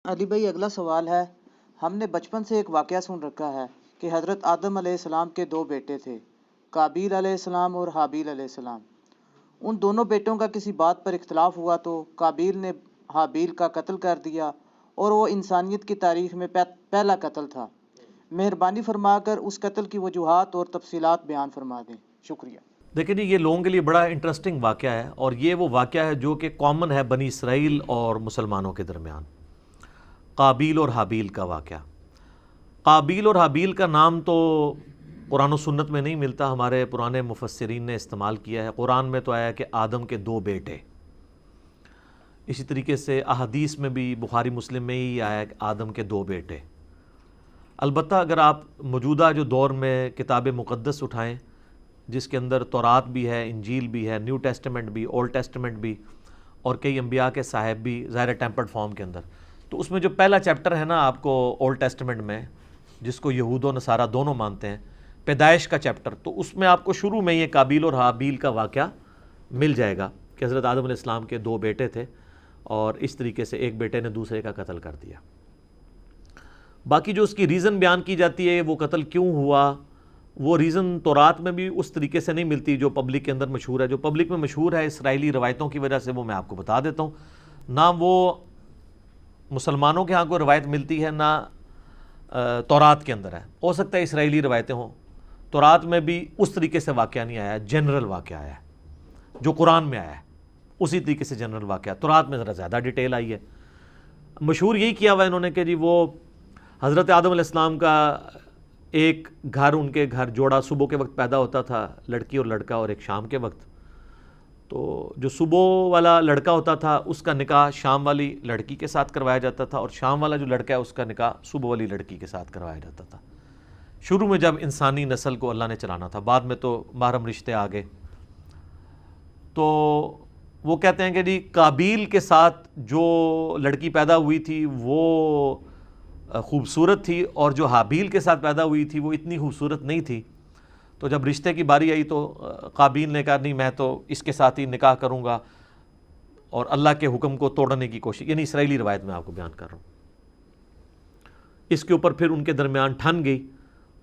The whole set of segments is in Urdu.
علی بھائی اگلا سوال ہے، ہم نے بچپن سے ایک واقعہ سن رکھا ہے کہ حضرت آدم علیہ السلام کے دو بیٹے تھے، قابیل علیہ السلام اور حابیل علیہ السلام۔ ان دونوں بیٹوں کا کسی بات پر اختلاف ہوا تو قابیل نے حابیل کا قتل کر دیا اور وہ انسانیت کی تاریخ میں پہلا قتل تھا۔ مہربانی فرما کر اس قتل کی وجوہات اور تفصیلات بیان فرما دیں، شکریہ۔ دیکھیں جی، یہ لوگوں کے لیے بڑا انٹرسٹنگ واقعہ ہے، اور یہ وہ واقعہ ہے جو کہ کامن ہے بنی اسرائیل اور مسلمانوں کے درمیان۔ قابیل اور حابیل کا واقعہ۔ قابیل اور حابیل کا نام تو قرآن و سنت میں نہیں ملتا، ہمارے پرانے مفسرین نے استعمال کیا ہے۔ قرآن میں تو آیا کہ آدم کے دو بیٹے، اسی طریقے سے احادیث میں بھی بخاری مسلم میں ہی آیا کہ آدم کے دو بیٹے۔ البتہ اگر آپ موجودہ جو دور میں کتاب مقدس اٹھائیں، جس کے اندر تورات بھی ہے، انجیل بھی ہے، نیو ٹیسٹمنٹ بھی، اولڈ ٹیسٹمنٹ بھی، اور کئی انبیاء کے صاحب بھی ظاہر ٹیمپرڈ فارم کے اندر، تو اس میں جو پہلا چیپٹر ہے نا آپ کو اولڈ ٹیسٹمنٹ میں، جس کو یہود و نصارہ دونوں مانتے ہیں، پیدائش کا چیپٹر، تو اس میں آپ کو شروع میں یہ قابیل اور حابیل کا واقعہ مل جائے گا کہ حضرت آدم علیہ السلام کے دو بیٹے تھے، اور اس طریقے سے ایک بیٹے نے دوسرے کا قتل کر دیا۔ باقی جو اس کی ریزن بیان کی جاتی ہے وہ قتل کیوں ہوا، وہ ریزن تورات میں بھی اس طریقے سے نہیں ملتی جو پبلک کے اندر مشہور ہے۔ جو پبلک میں مشہور ہے اسرائیلی روایتوں کی وجہ سے، وہ میں آپ کو بتا دیتا ہوں۔ نہ وہ مسلمانوں کے ہاں کوئی روایت ملتی ہے، نہ تورات کے اندر ہے۔ ہو سکتا ہے اسرائیلی روایتیں ہوں، تورات میں بھی اس طریقے سے واقعہ نہیں آیا، جنرل واقعہ آیا ہے جو قرآن میں آیا ہے، اسی طریقے سے جنرل واقعہ۔ تورات میں ذرا زیادہ ڈیٹیل آئی ہے۔ مشہور یہی کیا ہوا انہوں نے کہ جی وہ حضرت آدم علیہ السلام کا ایک گھر، ان کے گھر جوڑا صبح کے وقت پیدا ہوتا تھا، لڑکی اور لڑکا، اور ایک شام کے وقت۔ تو جو صبح والا لڑکا ہوتا تھا اس کا نکاح شام والی لڑکی کے ساتھ کروایا جاتا تھا، اور شام والا جو لڑکا ہے اس کا نکاح صبح والی لڑکی کے ساتھ کروایا جاتا تھا، شروع میں جب انسانی نسل کو اللہ نے چلانا تھا۔ بعد میں تو محرم رشتے آ گئے۔ تو وہ کہتے ہیں کہ جی قابیل کے ساتھ جو لڑکی پیدا ہوئی تھی وہ خوبصورت تھی، اور جو حابیل کے ساتھ پیدا ہوئی تھی وہ اتنی خوبصورت نہیں تھی۔ تو جب رشتے کی باری آئی تو قابیل نے کہا نہیں، میں تو اس کے ساتھ ہی نکاح کروں گا، اور اللہ کے حکم کو توڑنے کی کوشش، یعنی اسرائیلی روایت میں آپ کو بیان کر رہا ہوں۔ اس کے اوپر پھر ان کے درمیان ٹھن گئی،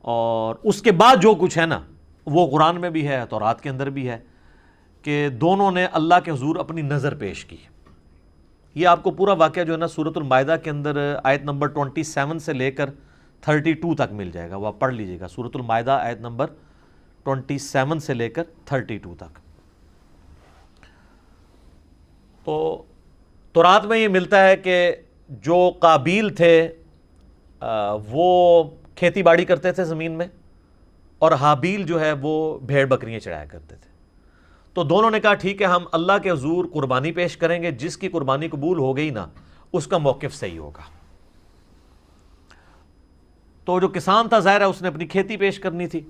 اور اس کے بعد جو کچھ ہے نا وہ قرآن میں بھی ہے، تورات کے اندر بھی ہے، کہ دونوں نے اللہ کے حضور اپنی نظر پیش کی۔ یہ آپ کو پورا واقعہ جو ہے نا سورۃ المائدہ کے اندر آیت نمبر 27 سے لے کر 32 تک مل جائے گا، وہ آپ پڑھ لیجئے گا۔ سورۃ المائدہ آیت نمبر 27 سے لے کر 32 تک۔ تو تورات میں یہ ملتا ہے کہ جو قابیل تھے وہ کھیتی باڑی کرتے تھے زمین میں، اور حابیل جو ہے وہ بھیڑ بکریاں چڑھایا کرتے تھے۔ تو دونوں نے کہا ٹھیک ہے، ہم اللہ کے حضور قربانی پیش کریں گے، جس کی قربانی قبول ہو گئی نا اس کا موقف صحیح ہوگا۔ تو جو کسان تھا ظاہر ہے اس نے اپنی کھیتی پیش کرنی تھی،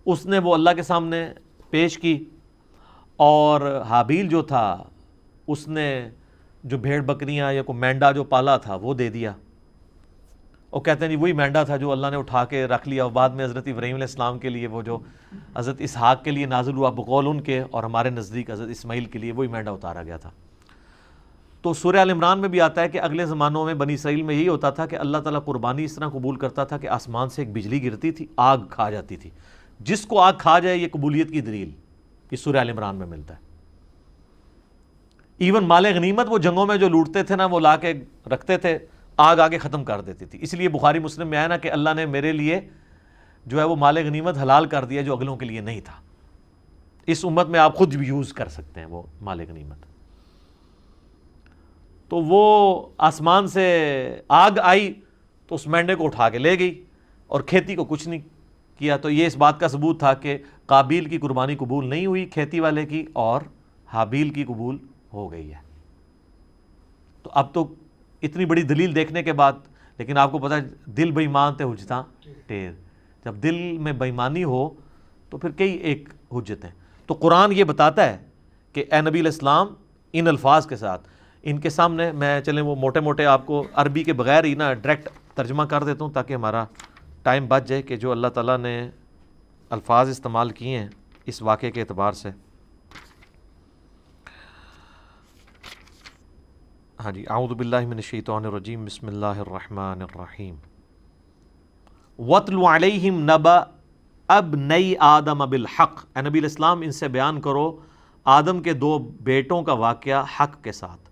اس نے وہ اللہ کے سامنے پیش کی، اور حابیل جو تھا اس نے جو بھیڑ بکریاں یا کوئی مینڈا جو پالا تھا وہ دے دیا۔ اور کہتے ہیں جی وہی مینڈا تھا جو اللہ نے اٹھا کے رکھ لیا، اور بعد میں حضرت ابراہیم علیہ السلام کے لیے وہ جو حضرت اسحاق کے لیے نازل ہوا بقول ان کے، اور ہمارے نزدیک حضرت اسماعیل کے لیے وہی مینڈا اتارا گیا تھا۔ تو سورہ آل عمران میں بھی آتا ہے کہ اگلے زمانوں میں بنی اسرائیل میں یہی ہوتا تھا کہ اللہ تعالیٰ قربانی اس طرح قبول کرتا تھا کہ آسمان سے ایک بجلی گرتی تھی، آگ کھا جاتی تھی۔ جس کو آگ کھا جائے یہ قبولیت کی دلیل، یہ سورہ آل عمران میں ملتا ہے۔ ایون مال غنیمت وہ جنگوں میں جو لوٹتے تھے نا وہ لا کے رکھتے تھے، آگ آگے ختم کر دیتی تھی۔ اس لیے بخاری مسلم میں آیا نا کہ اللہ نے میرے لیے جو ہے وہ مال غنیمت حلال کر دیا جو اگلوں کے لیے نہیں تھا۔ اس امت میں آپ خود بھی یوز کر سکتے ہیں وہ مال غنیمت۔ تو وہ آسمان سے آگ آئی تو اس مینڈے کو اٹھا کے لے گئی، اور کھیتی کو کچھ نہیں کیا۔ تو یہ اس بات کا ثبوت تھا کہ قابیل کی قربانی قبول نہیں ہوئی کھیتی والے کی، اور حابیل کی قبول ہو گئی ہے۔ تو اب تو اتنی بڑی دلیل دیکھنے کے بعد، لیکن آپ کو پتہ ہے دل بے ایمان تے حجتاں ٹیر، جب دل میں بے ایمانی ہو تو پھر کئی ایک حجتیں۔ تو قرآن یہ بتاتا ہے کہ اے نبی علیہ السلام ان الفاظ کے ساتھ، ان کے سامنے میں چلیں وہ موٹے موٹے آپ کو عربی کے بغیر ہی نا ڈائریکٹ ترجمہ کر دیتا ہوں تاکہ ہمارا ٹائم بچ جائے، کہ جو اللہ تعالیٰ نے الفاظ استعمال کیے ہیں اس واقعے کے اعتبار سے۔ ہاں جی، اعوذ باللہ من الشیطان الرجیم، بسم اللہ الرحمن الرحیم۔ وَاتْلُ عَلَيْهِمْ نَبَأَ ابْنَيْ آدَمَ بِالْحَقِّ، اے نبی علیہ السلام ان سے بیان کرو آدم کے دو بیٹوں کا واقعہ حق کے ساتھ۔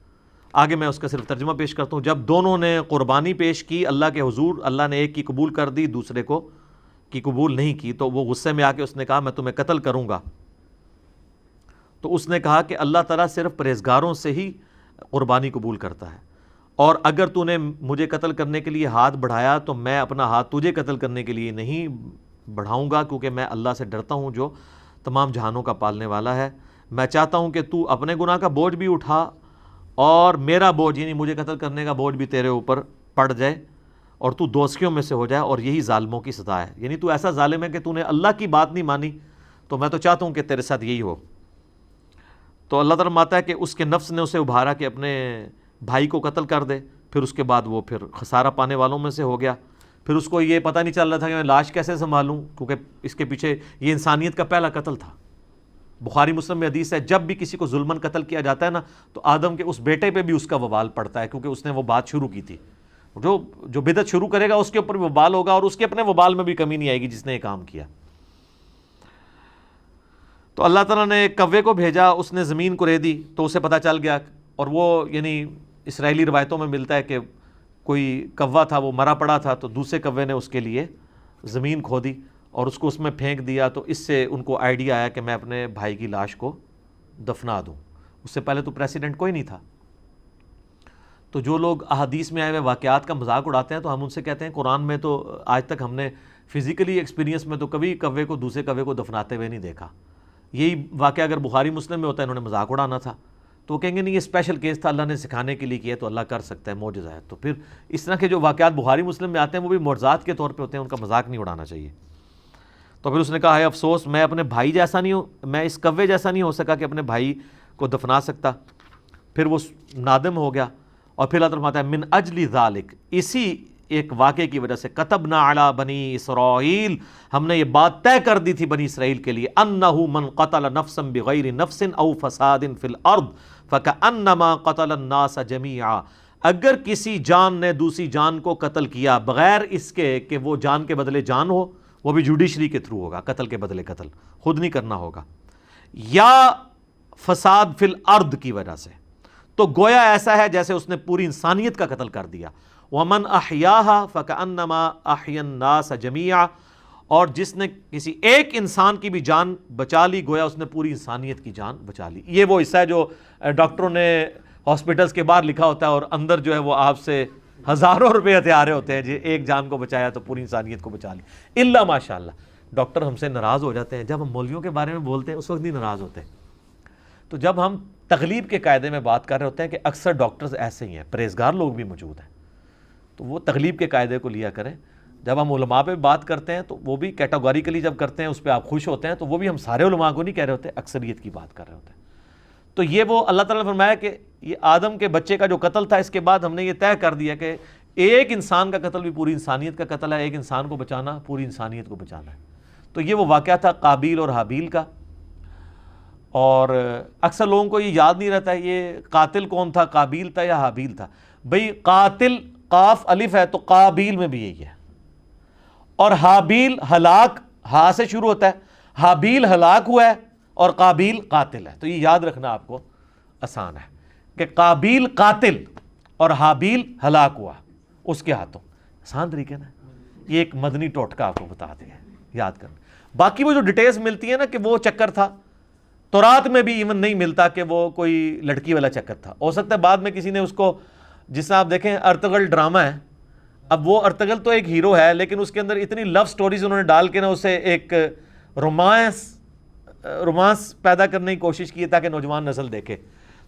آگے میں اس کا صرف ترجمہ پیش کرتا ہوں۔ جب دونوں نے قربانی پیش کی اللہ کے حضور، اللہ نے ایک کی قبول کر دی، دوسرے کو کی قبول نہیں کی، تو وہ غصے میں آ کے اس نے کہا میں تمہیں قتل کروں گا۔ تو اس نے کہا کہ اللہ تعالیٰ صرف پرہیزگاروں سے ہی قربانی قبول کرتا ہے، اور اگر تو نے مجھے قتل کرنے کے لیے ہاتھ بڑھایا تو میں اپنا ہاتھ تجھے قتل کرنے کے لیے نہیں بڑھاؤں گا، کیونکہ میں اللہ سے ڈرتا ہوں جو تمام جہانوں کا پالنے والا ہے۔ میں چاہتا ہوں کہ تو اپنے گناہ کا بوجھ بھی اٹھا اور میرا بوجھ، یعنی مجھے قتل کرنے کا بوجھ بھی تیرے اوپر پڑ جائے، اور تو دوزخیوں میں سے ہو جائے، اور یہی ظالموں کی سزا ہے۔ یعنی تو ایسا ظالم ہے کہ تو نے اللہ کی بات نہیں مانی، تو میں تو چاہتا ہوں کہ تیرے ساتھ یہی ہو۔ تو اللہ تعالیٰ ماتا ہے کہ اس کے نفس نے اسے ابھارا کہ اپنے بھائی کو قتل کر دے، پھر اس کے بعد وہ پھر خسارہ پانے والوں میں سے ہو گیا۔ پھر اس کو یہ پتہ نہیں چل رہا تھا کہ میں لاش کیسے سنبھالوں، کیونکہ اس کے پیچھے یہ انسانیت کا پہلا قتل تھا۔ بخاری مسلم میں حدیث ہے جب بھی کسی کو ظلماً قتل کیا جاتا ہے نا، تو آدم کے اس بیٹے پہ بھی اس کا وبال پڑتا ہے، کیونکہ اس نے وہ بات شروع کی تھی۔ جو بدعت شروع کرے گا اس کے اوپر بھی وبال ہوگا، اور اس کے اپنے وبال میں بھی کمی نہیں آئے گی جس نے یہ کام کیا۔ تو اللہ تعالیٰ نے ایک کوے کو بھیجا، اس نے زمین کو ریدی تو اسے پتہ چل گیا، اور وہ یعنی اسرائیلی روایتوں میں ملتا ہے کہ کوئی کوا تھا وہ مرا پڑا تھا، تو دوسرے کوے نے اس کے لیے زمین کھودی اور اس کو اس میں پھینک دیا، تو اس سے ان کو آئیڈیا آیا کہ میں اپنے بھائی کی لاش کو دفنا دوں۔ اس سے پہلے تو پریسیڈنٹ کوئی نہیں تھا۔ تو جو لوگ احادیث میں آئے ہوئے واقعات کا مذاق اڑاتے ہیں، تو ہم ان سے کہتے ہیں قرآن میں تو آج تک ہم نے فزیکلی ایکسپیرینس میں تو کبھی کوے کو دوسرے کوے کو دفناتے ہوئے نہیں دیکھا۔ یہی واقعہ اگر بخاری مسلم میں ہوتا ہے، انہوں نے مذاق اڑانا تھا، تو وہ کہیں گے نہیں یہ اسپیشل کیس تھا، اللہ نے سکھانے کے لیے کیا تو اللہ کر سکتا ہے، معجزہ ہے۔ تو پھر اس طرح کے جو واقعات بخاری مسلم میں آتے ہیں وہ بھی معجزات کے طور پہ ہوتے ہیں، ان کا مذاق نہیں اڑانا چاہیے۔ تو پھر اس نے کہا ہے افسوس میں اپنے بھائی جیسا نہیں ہوں، میں اس کوے جیسا نہیں ہو سکا کہ اپنے بھائی کو دفنا سکتا۔ پھر وہ نادم ہو گیا، اور پھر اللہ تعالیٰ فرماتا ہے من اجل ذالک، اسی ایک واقعے کی وجہ سے کتبنا علی بنی اسرائیل، ہم نے یہ بات طے کر دی تھی بنی اسرائیل کے لیے، انہ من قتل نفسا بغیر نفس او فساد فی الارض فکأنما قتل الناس جمیعا، اگر کسی جان نے دوسری جان کو قتل کیا بغیر اس کے کہ وہ جان کے بدلے جان ہو، وہ بھی جوڈیشری کے تھرو ہوگا، قتل کے بدلے قتل، خود نہیں کرنا ہوگا، یا فساد فی الارض کی وجہ سے، تو گویا ایسا ہے جیسے اس نے پوری انسانیت کا قتل کر دیا۔ وَمَنْ أَحْيَاهَا فَكَأَنَّمَا أَحْيَا النَّاسَ جَمِيعًا، اور جس نے کسی ایک انسان کی بھی جان بچا لی گویا اس نے پوری انسانیت کی جان بچا لی۔ یہ وہ حصہ ہے جو ڈاکٹروں نے ہاسپٹلس کے باہر لکھا ہوتا ہے، اور اندر جو ہے وہ آپ سے ہزاروں روپے ہتھیارے ہوتے ہیں، جی ایک جان کو بچایا تو پوری انسانیت کو بچا لی۔ الا ماشاء اللہ، ڈاکٹر ہم سے ناراض ہو جاتے ہیں جب ہم مولویوں کے بارے میں بولتے ہیں، اس وقت نہیں ناراض ہوتے۔ تو جب ہم تغلیب کے قاعدے میں بات کر رہے ہوتے ہیں کہ اکثر ڈاکٹرز ایسے ہی ہیں، پرہیزگار لوگ بھی موجود ہیں، تو وہ تغلیب کے قاعدے کو لیا کریں۔ جب ہم علماء پہ بات کرتے ہیں تو وہ بھی کیٹاگوریکلی جب کرتے ہیں اس پہ آپ خوش ہوتے ہیں، تو وہ بھی ہم سارے علماء کو نہیں کہہ رہے ہوتے، اکثریت کی بات کر رہے ہوتے ہیں۔ تو یہ وہ اللہ تعالیٰ نے فرمایا کہ یہ آدم کے بچے کا جو قتل تھا، اس کے بعد ہم نے یہ طے کر دیا کہ ایک انسان کا قتل بھی پوری انسانیت کا قتل ہے، ایک انسان کو بچانا پوری انسانیت کو بچانا ہے۔ تو یہ وہ واقعہ تھا قابیل اور حابیل کا، اور اکثر لوگوں کو یہ یاد نہیں رہتا ہے یہ قاتل کون تھا، قابیل تھا یا حابیل تھا۔ بھئی قاتل قاف الف ہے تو قابیل میں بھی یہی ہے، اور حابیل ہلاک ہا سے شروع ہوتا ہے، حابیل ہلاک ہوا ہے اور قابیل قاتل ہے۔ تو یہ یاد رکھنا آپ کو آسان ہے کہ قابیل قاتل اور حابیل ہلاک ہوا اس کے ہاتھوں، آسان طریقے نا۔ یہ ایک مدنی ٹوٹکا آپ کو بتا دیا، یاد کرنا۔ باقی وہ جو ڈیٹیلز ملتی ہیں نا کہ وہ چکر تھا، تورات میں بھی ایون نہیں ملتا کہ وہ کوئی لڑکی والا چکر تھا، ہو سکتا ہے بعد میں کسی نے اس کو، جس طرح آپ دیکھیں ارطغرل ڈرامہ ہے، اب وہ ارطغرل تو ایک ہیرو ہے لیکن اس کے اندر اتنی لو سٹوریز انہوں نے ڈال کے نا اسے ایک رومانس پیدا کرنے کی کوشش کی ہے تاکہ نوجوان نسل دیکھے۔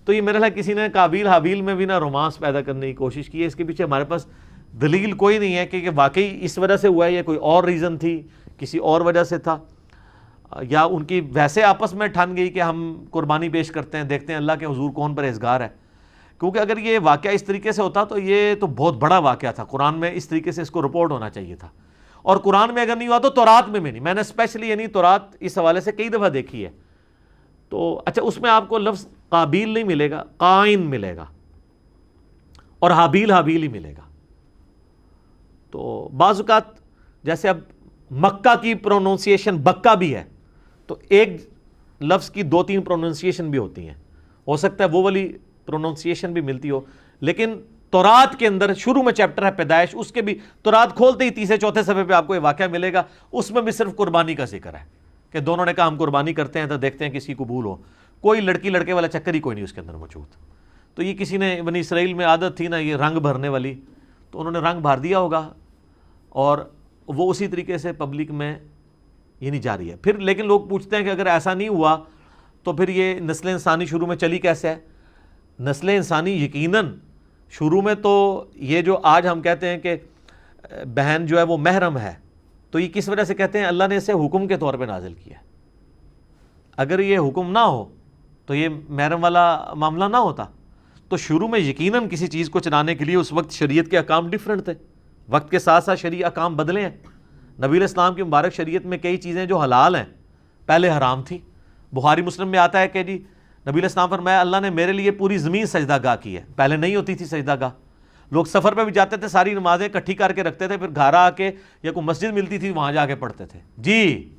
تو یہ میرے خیال کسی نے قابیل حابیل میں بھی نا رومانس پیدا کرنے کی کوشش کی ہے، اس کے پیچھے ہمارے پاس دلیل کوئی نہیں ہے کہ واقعی اس وجہ سے ہوا ہے یا کوئی اور ریزن تھی، کسی اور وجہ سے تھا، یا ان کی ویسے آپس میں ٹھن گئی کہ ہم قربانی پیش کرتے ہیں، دیکھتے ہیں اللہ کے حضور کون پرہیزگار ہے۔ کیونکہ اگر یہ واقعہ اس طریقے سے ہوتا تو یہ تو بہت بڑا واقعہ تھا، قرآن میں اس طریقے سے اس کو رپورٹ ہونا چاہیے تھا، اور قرآن میں اگر نہیں ہوا تو تورات میں بھی نہیں۔ میں نے اسپیشلی یعنی تورات اس حوالے سے کئی دفعہ دیکھی ہے، تو اچھا اس میں آپ کو لفظ قابیل نہیں ملے گا، قائن ملے گا، اور حابیل حابیل ہی ملے گا. تو بعض اوقات جیسے اب مکہ کی پروننسیشن بکہ بھی ہے, تو ایک لفظ کی 2-3 پروننسیشن بھی ہوتی ہیں, ہو سکتا ہے وہ والی پروننسیشن بھی ملتی ہو. لیکن تورات کے اندر شروع میں چیپٹر ہے پیدائش, اس کے بھی تورات کھولتے ہی 3-4 صفحے پہ آپ کو یہ واقعہ ملے گا, اس میں بھی صرف قربانی کا ذکر ہے کہ دونوں نے کہا ہم قربانی کرتے ہیں تو دیکھتے ہیں کس کی قبول ہو. کوئی لڑکی لڑکے والا چکر ہی کوئی نہیں اس کے اندر موجود. تو یہ کسی نے بنی اسرائیل میں عادت تھی نا یہ رنگ بھرنے والی, تو انہوں نے رنگ بھر دیا ہوگا اور وہ اسی طریقے سے پبلک میں یہ نہیں جاری ہے. پھر لیکن لوگ پوچھتے ہیں کہ اگر ایسا نہیں ہوا تو پھر یہ نسل انسانی شروع میں چلی کیسے ہے؟ نسل انسانی یقیناً شروع میں تو یہ جو آج ہم کہتے ہیں کہ بہن جو ہے وہ محرم ہے, تو یہ کس وجہ سے کہتے ہیں؟ اللہ نے اسے حکم کے طور پہ نازل کیا. اگر یہ حکم نہ ہو تو یہ محرم والا معاملہ نہ ہوتا. تو شروع میں یقیناً کسی چیز کو چلانے کے لیے اس وقت شریعت کے احکام ڈیفرنٹ تھے, وقت کے ساتھ ساتھ شرعی احکام بدلے ہیں. نبی علیہ السلام کی مبارک شریعت میں کئی چیزیں جو حلال ہیں پہلے حرام تھی. بخاری مسلم میں آتا ہے کہ جی نبی علیہ السلام فرمایا اللہ نے میرے لیے پوری زمین سجدہ گاہ کی ہے, پہلے نہیں ہوتی تھی سجدہ گاہ. لوگ سفر پہ بھی جاتے تھے, ساری نمازیں اکٹھی کر کے رکھتے تھے, پھر گھر آ کے یا کوئی مسجد ملتی تھی وہاں جا کے پڑھتے تھے. جی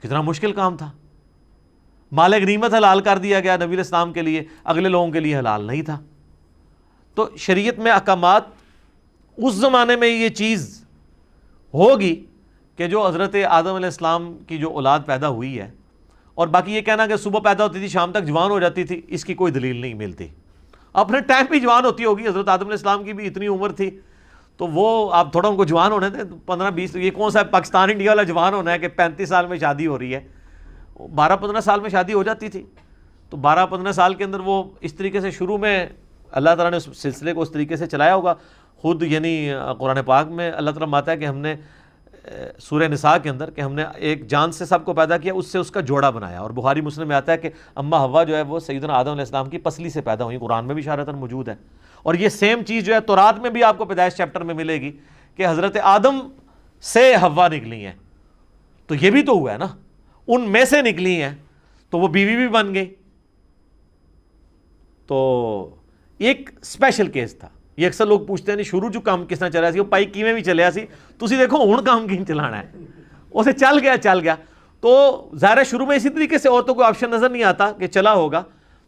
کتنا مشکل کام تھا. مال غنیمت حلال کر دیا گیا نبی علیہ السلام کے لیے, اگلے لوگوں کے لیے حلال نہیں تھا. تو شریعت میں احکامات اس زمانے میں یہ چیز ہوگی کہ جو حضرت آدم علیہ السلام کی جو اولاد پیدا ہوئی ہے, اور باقی یہ کہنا کہ صبح پیدا ہوتی تھی شام تک جوان ہو جاتی تھی, اس کی کوئی دلیل نہیں ملتی. اپنے ٹائم پہ جوان ہوتی ہوگی, حضرت آدم علیہ السلام کی بھی اتنی عمر تھی, تو وہ آپ تھوڑا ان کو جوان ہونے تھے 15-20, یہ کون سا پاکستان انڈیا والا جوان ہونا ہے کہ 35 سال میں شادی ہو رہی ہے. 12-15 سال میں شادی ہو جاتی تھی. تو 12-15 سال کے اندر وہ اس طریقے سے شروع میں اللہ تعالیٰ نے اس سلسلے کو اس طریقے سے چلایا ہوگا. خود یعنی قرآن پاک میں اللہ تعالیٰ ماتا ہے کہ ہم نے سورہ نساء کے اندر کہ ہم نے ایک جان سے سب کو پیدا کیا, اس سے اس کا جوڑا بنایا. اور بخاری مسلم میں آتا ہے کہ اما حوا جو ہے وہ سیدنا آدم علیہ السلام کی پسلی سے پیدا ہوئی, قرآن میں بھی اشارتاً موجود ہے. اور یہ سیم چیز جو ہے تورات میں بھی آپ کو پیدائش چیپٹر میں ملے گی کہ حضرت آدم سے حوا نکلی ہیں, تو یہ بھی تو ہوا ہے نا, ان میں سے نکلی ہیں تو وہ بیوی بھی بن گئی. تو ایک اسپیشل کیس تھا. یہ اکثر لوگ پوچھتے ہیں نہیں شروع جو کام کس طرح چلیا سی, وہ پائی کیویں بھی چلیا سی, تسی دیکھو ہن کام کیوں چلانا ہے, اسے چل گیا. تو ظاہر ہے شروع میں اسی طریقے سے عورتوں کو آپشن نظر نہیں آتا کہ چلا ہوگا.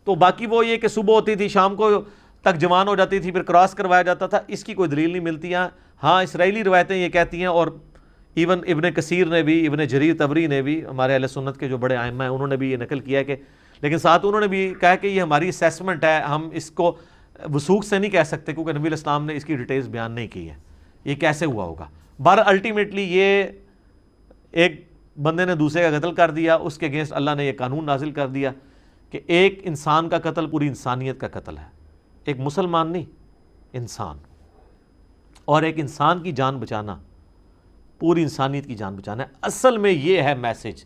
تو باقی وہ یہ کہ صبح ہوتی تھی شام کو تک جوان ہو جاتی تھی, پھر کراس کروایا جاتا تھا, اس کی کوئی دلیل نہیں ملتی. ہاں اسرائیلی روایتیں یہ کہتی ہیں, اور ایون ابن کثیر نے بھی, ابن جریر طبری نے بھی, ہمارے اہل سنت کے جو بڑے ائمہ ہیں انہوں نے بھی یہ نقل کیا کہ, لیکن ساتھ انہوں نے بھی کہا کہ یہ ہماری اسیسمنٹ ہے, ہم اس کو وثوق سے نہیں کہہ سکتے کیونکہ نبی علیہ السلام نے اس کی ڈیٹیلز بیان نہیں کی ہے, یہ کیسے ہوا ہوگا. بہر الٹیمیٹلی یہ ایک بندے نے دوسرے کا قتل کر دیا, اس کے اگینسٹ اللہ نے یہ قانون نازل کر دیا کہ ایک انسان کا قتل پوری انسانیت کا قتل ہے, ایک مسلمان نہیں انسان, اور ایک انسان کی جان بچانا پوری انسانیت کی جان بچانا ہے. اصل میں یہ ہے میسج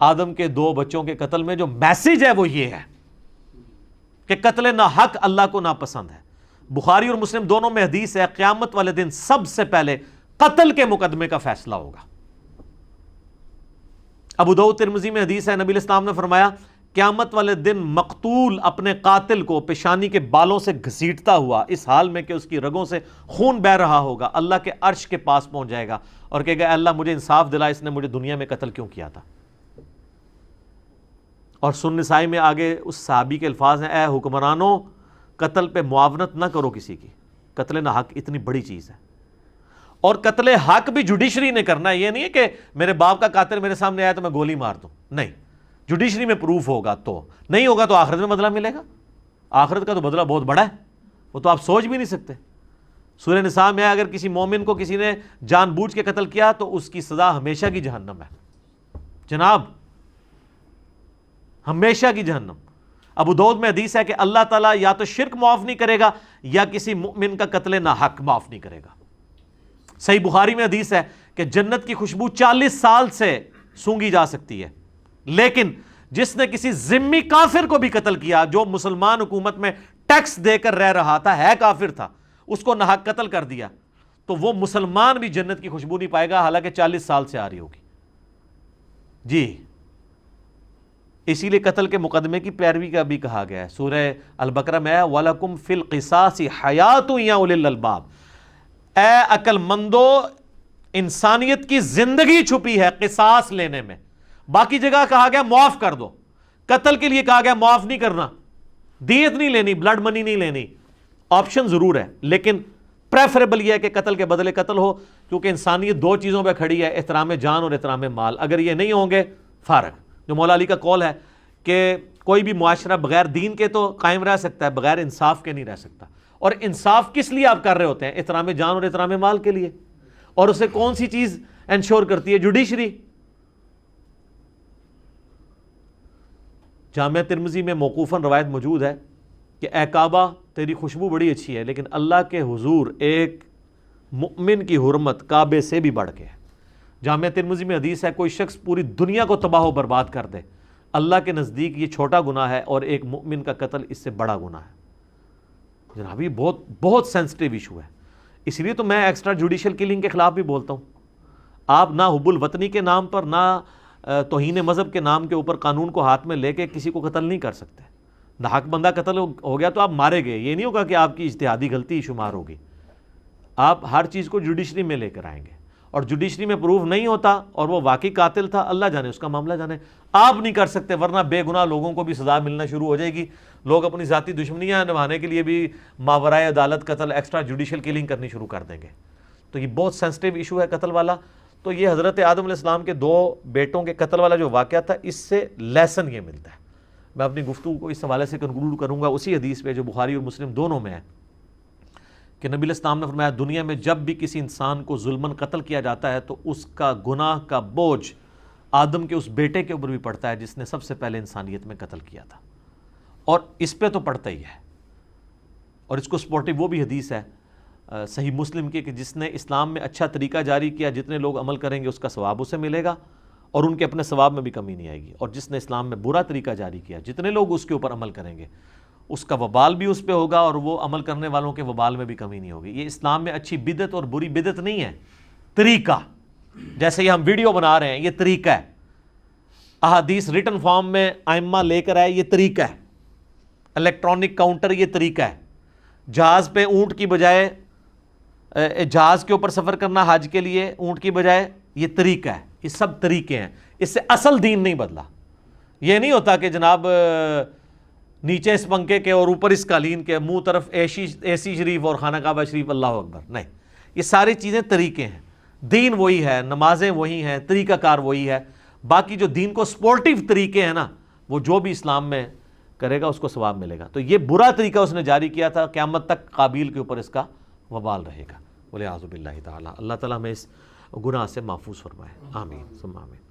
آدم کے 2 بچوں کے قتل میں, جو میسج ہے وہ یہ ہے کہ قتل نہ حق اللہ کو ناپسند ہے. بخاری اور مسلم دونوں میں حدیث ہے قیامت والے دن سب سے پہلے قتل کے مقدمے کا فیصلہ ہوگا. ابو داؤد ترمذی میں حدیث ہے نبی علیہ السلام نے فرمایا قیامت والے دن مقتول اپنے قاتل کو پیشانی کے بالوں سے گھسیٹتا ہوا اس حال میں کہ اس کی رگوں سے خون بہ رہا ہوگا, اللہ کے عرش کے پاس پہنچ جائے گا اور کہے گا اے اللہ مجھے انصاف دلا, اس نے مجھے دنیا میں قتل کیوں کیا تھا. اور سنن نسائی میں آگے اس صحابی کے الفاظ ہیں اے حکمرانوں قتل پہ معاونت نہ کرو کسی کی, قتل نہ حق اتنی بڑی چیز ہے. اور قتل حق بھی جوڈیشری نے کرنا ہے, یہ نہیں ہے کہ میرے باپ کا قاتل میرے سامنے آیا تو میں گولی مار دوں, نہیں, جوڈیشری میں پروف ہوگا, تو نہیں ہوگا تو آخرت میں بدلہ ملے گا. آخرت کا تو بدلہ بہت بڑا ہے, وہ تو آپ سوچ بھی نہیں سکتے. سورہ نساء میں اگر کسی مومن کو کسی نے جان بوجھ کے قتل کیا تو اس کی سزا ہمیشہ کی جہنم ہے جناب, ہمیشہ کی جہنم. ابو داؤد میں حدیث ہے کہ اللہ تعالیٰ یا تو شرک معاف نہیں کرے گا یا کسی مؤمن کا قتل نہ حق معاف نہیں کرے گا. صحیح بخاری میں حدیث ہے کہ جنت کی خوشبو 40 سال سے سونگی جا سکتی ہے, لیکن جس نے کسی ذمی کافر کو بھی قتل کیا جو مسلمان حکومت میں ٹیکس دے کر رہ رہا تھا, ہے کافر تھا, اس کو ناحق قتل کر دیا تو وہ مسلمان بھی جنت کی خوشبو نہیں پائے گا حالانکہ 40 سال سے آ رہی ہوگی. جی اسی لیے قتل کے مقدمے کی پیروی کا بھی کہا گیا ہے. سورہ البقرہ میں ہے وَلَكُمْ فِي الْقِصَاصِ حَيَاتٌ يَا أُولِي الْأَلْبَابِ. اے عقل مندو، انسانیت کی زندگی چھپی ہے قصاص لینے میں. باقی جگہ کہا گیا معاف کر دو، قتل کے لیے کہا گیا معاف نہیں کرنا، دیت نہیں لینی، بلڈ منی نہیں لینی. آپشن ضرور ہے لیکن پریفریبل یہ ہے کہ قتل کے بدلے قتل ہو، کیونکہ انسانیت دو چیزوں پہ کھڑی ہے، احترام جان اور احترام مال. اگر یہ نہیں ہوں گے فارغ. جو مولا علی کا قول ہے کہ کوئی بھی معاشرہ بغیر دین کے تو قائم رہ سکتا ہے، بغیر انصاف کے نہیں رہ سکتا. اور انصاف کس لیے آپ کر رہے ہوتے ہیں؟ احترام جان اور احترام مال کے لیے. اور اسے کون سی چیز انشور کرتی ہے؟ جوڈیشری. جامعہ ترمذی میں موقوفاً روایت موجود ہے کہ اے کعبہ تیری خوشبو بڑی اچھی ہے، لیکن اللہ کے حضور ایک مؤمن کی حرمت کعبے سے بھی بڑھ کے ہے. جامعہ ترمذی میں حدیث ہے کوئی شخص پوری دنیا کو تباہ و برباد کر دے، اللہ کے نزدیک یہ چھوٹا گناہ ہے اور ایک مؤمن کا قتل اس سے بڑا گناہ ہے. جناب یہ بہت سینسٹیو ایشو ہے. اس لیے تو میں ایکسٹرا جوڈیشل کلنگ کے خلاف بھی بولتا ہوں. آپ نہ حب الوطنی کے نام پر نہ توہین مذہب کے نام کے اوپر قانون کو ہاتھ میں لے کے کسی کو قتل نہیں کر سکتے. ناحق بندہ قتل ہو گیا تو آپ مارے گئے، یہ نہیں ہوگا کہ آپ کی اجتہادی غلطی شمار ہوگی. آپ ہر چیز کو جوڈیشری میں لے کر آئیں گے، اور جوڈیشری میں پروف نہیں ہوتا اور وہ واقعی قاتل تھا، اللہ جانے اس کا معاملہ جانے. آپ نہیں کر سکتے، ورنہ بے گناہ لوگوں کو بھی سزا ملنا شروع ہو جائے گی. لوگ اپنی ذاتی دشمنیاں نبھانے کے لیے بھی ماورائے عدالت قتل، ایکسٹرا جوڈیشل کلنگ کرنی شروع کر دیں گے. تو یہ بہت سینسٹیو ایشو ہے قتل والا. تو یہ حضرت آدم علیہ السلام کے 2 بیٹوں کے قتل والا جو واقعہ تھا، اس سے لیسن یہ ملتا ہے. میں اپنی گفتگو کو اس حوالے سے کنکلوڈ کروں گا اسی حدیث پہ جو بخاری اور مسلم دونوں میں ہے کہ نبی علیہ السلام نے فرمایا دنیا میں جب بھی کسی انسان کو ظلماً قتل کیا جاتا ہے تو اس کا گناہ کا بوجھ آدم کے اس بیٹے کے اوپر بھی پڑتا ہے جس نے سب سے پہلے انسانیت میں قتل کیا تھا. اور اس پہ تو پڑتا ہی ہے. اور اس کو سپورٹو وہ بھی حدیث ہے صحیح مسلم کی کہ جس نے اسلام میں اچھا طریقہ جاری کیا، جتنے لوگ عمل کریں گے اس کا ثواب اسے ملے گا اور ان کے اپنے ثواب میں بھی کمی نہیں آئے گی. اور جس نے اسلام میں برا طریقہ جاری کیا، جتنے لوگ اس کے اوپر عمل کریں گے اس کا وبال بھی اس پہ ہوگا اور وہ عمل کرنے والوں کے وبال میں بھی کمی نہیں ہوگی. یہ اسلام میں اچھی بدعت اور بری بدعت نہیں ہے، طریقہ. جیسے یہ ہم ویڈیو بنا رہے ہیں یہ طریقہ ہے، احادیث ریٹن فارم میں ائمہ لے کر آئے یہ طریقہ ہے، الیکٹرانک کاؤنٹر یہ طریقہ ہے، جہاز پہ اونٹ کی بجائے جہاز کے اوپر سفر کرنا حج کے لیے اونٹ کی بجائے یہ طریقہ ہے. یہ سب طریقے ہیں، اس سے اصل دین نہیں بدلا. یہ نہیں ہوتا کہ جناب نیچے اس پنکھے کے اور اوپر اس قالین کے، منہ طرف اے سی شریف اور خانہ کعبہ شریف، اللہ اکبر. نہیں، یہ ساری چیزیں طریقے ہیں. دین وہی ہے، نمازیں وہی ہیں، طریقہ کار وہی ہے. باقی جو دین کو سپورٹیو طریقے ہیں نا، وہ جو بھی اسلام میں کرے گا اس کو ثواب ملے گا. تو یہ برا طریقہ اس نے جاری کیا تھا، قیامت تک قابیل کے اوپر اس کا وبال رہے گا. والعیاذ باللہ تعالی. اللہ تعالیٰ ہمیں اس گناہ سے محفوظ فرمائے. آمین ثم آمین.